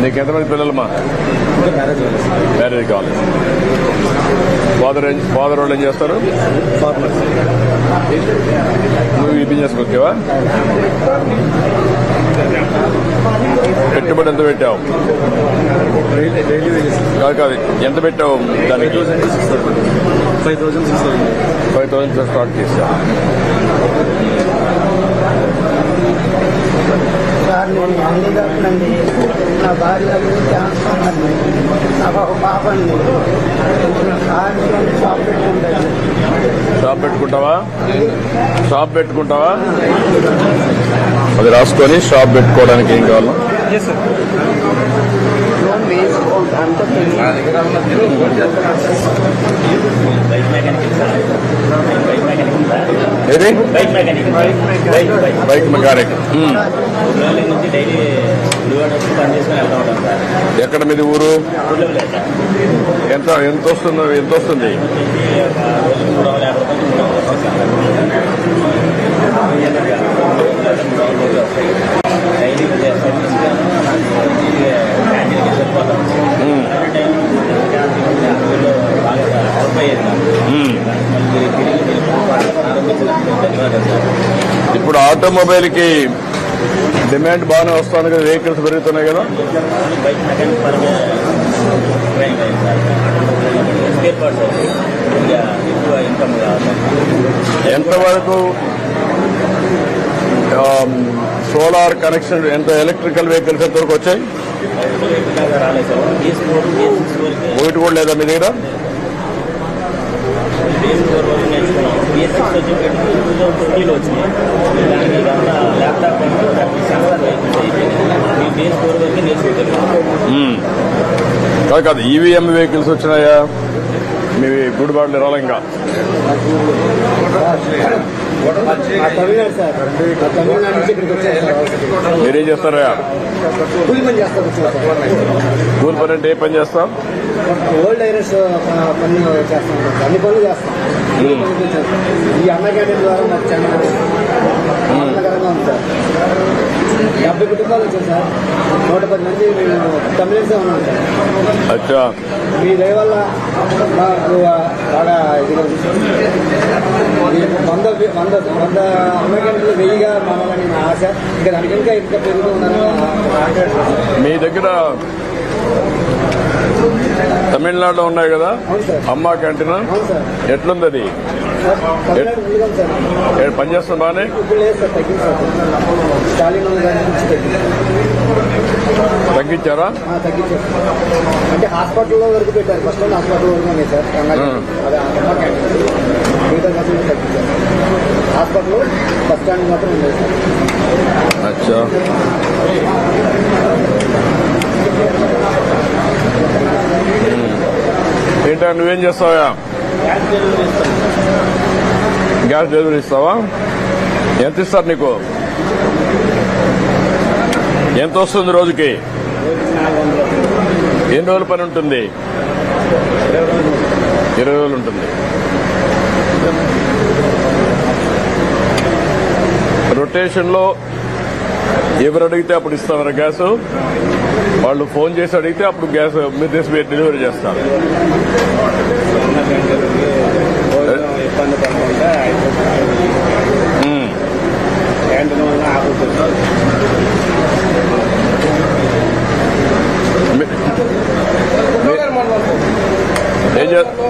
నీకు ఎంతమంది పిల్లలమ్మా? మ్యారేజ్ కావాలి. ఫాదర్ వాళ్ళు ఏం చేస్తారు? నువ్వు ఈ బిజినెస్ వచ్చావా? పెట్టుబడి ఎంత పెట్టావు? కాదు ఎంత పెట్టావు దానికి? 5,000 స్టార్ట్ చేసా. సార్ నేను హ్యాండిక్యాప్నండి. నా భార్య క్యాన్సర్ అండి. నాకు ఒక పాప అండి. షాప్ పెట్టుకుంటాను. షాప్ పెట్టుకుంటావా? అది రాసుకొని షాప్ పెట్టుకోవడానికి ఏం కావాలా? లోన్ వేసుకోండి అంత ఏది? Bike mechanic. ఎక్కడ మీది ఊరు? ఎంత వస్తుంది? ఇప్పుడు ఆటోమొబైల్ కి డిమాండ్ బాగానే వస్తుంది కదా, వెహికల్స్ పెరుగుతున్నాయి కదా. ఎంతవరకు సోలార్ కనెక్షన్, ఎంత ఎలక్ట్రికల్ వెహికల్స్ ఎంతవరకు వచ్చాయి? ఒకటి కూడా లేదా మీ దగ్గర? కాదు ఈవీఎం వెహికల్స్ వచ్చినాయా? మీ గుడిబాట్లు రాలే ఇంకా? మీరేం చేస్తారా? కూలి పని అంటే ఏ పని చేస్తాం? ఓల్డ్ ఐరస్ పని చేస్తాం. అన్ని పనులు చేస్తాం. ఈ అన్న క్యాంటీన్ ద్వారా మాకు చాలా ఆనందకరంగా ఉంది సార్. 70 కుటుంబాలు వచ్చాయి సార్. 110 మంది మేము తమిళన్సే ఉన్నాం సార్. అచ్చా, మీ దయ వల్ల మాకు బాగా ఇది 100 అన్న క్యాంటీన్లు 1000గా మారాలని నా ఆశ. ఇంకా దానికి ఇంకా పెరుగుతూ ఉన్నారని. మీ దగ్గర తమిళనాడులో ఉన్నాయి కదా అమ్మా క్యాంటీన్, ఎట్లుంది అది? పనిచేస్తుంది బాగానే? తగ్గించారా? తగ్గించారు. అంటే హాస్పిటల్లో వరకు పెట్టారు. ఫస్ట్ హాస్పిటల్ వరకు ఉన్నాయి సార్. అదే అమ్మా క్యాంటీన్ మిగతా మాత్రం తగ్గించారు. హాస్పిటల్ బస్ స్టాండ్ మాత్రం ఉన్నాయి సార్. అచ్చా, ఏంటా నువ్వేం చేస్తావా? గ్యాస్ డెలివరీ ఇస్తావా? ఎంత ఇస్తారు నీకు? ఎంత వస్తుంది రోజుకి? ఎన్ని రోజుల పని ఉంటుంది? 20 రోజులు ఉంటుంది. రొటేషన్ లో ఎవరు అడిగితే అప్పుడు ఇస్తారా గ్యాస్? వాళ్ళు ఫోన్ చేసి అడిగితే అప్పుడు గ్యాస్ మీరు తీసి డెలివరీ చేస్తారు. ఏం చేస్తారు?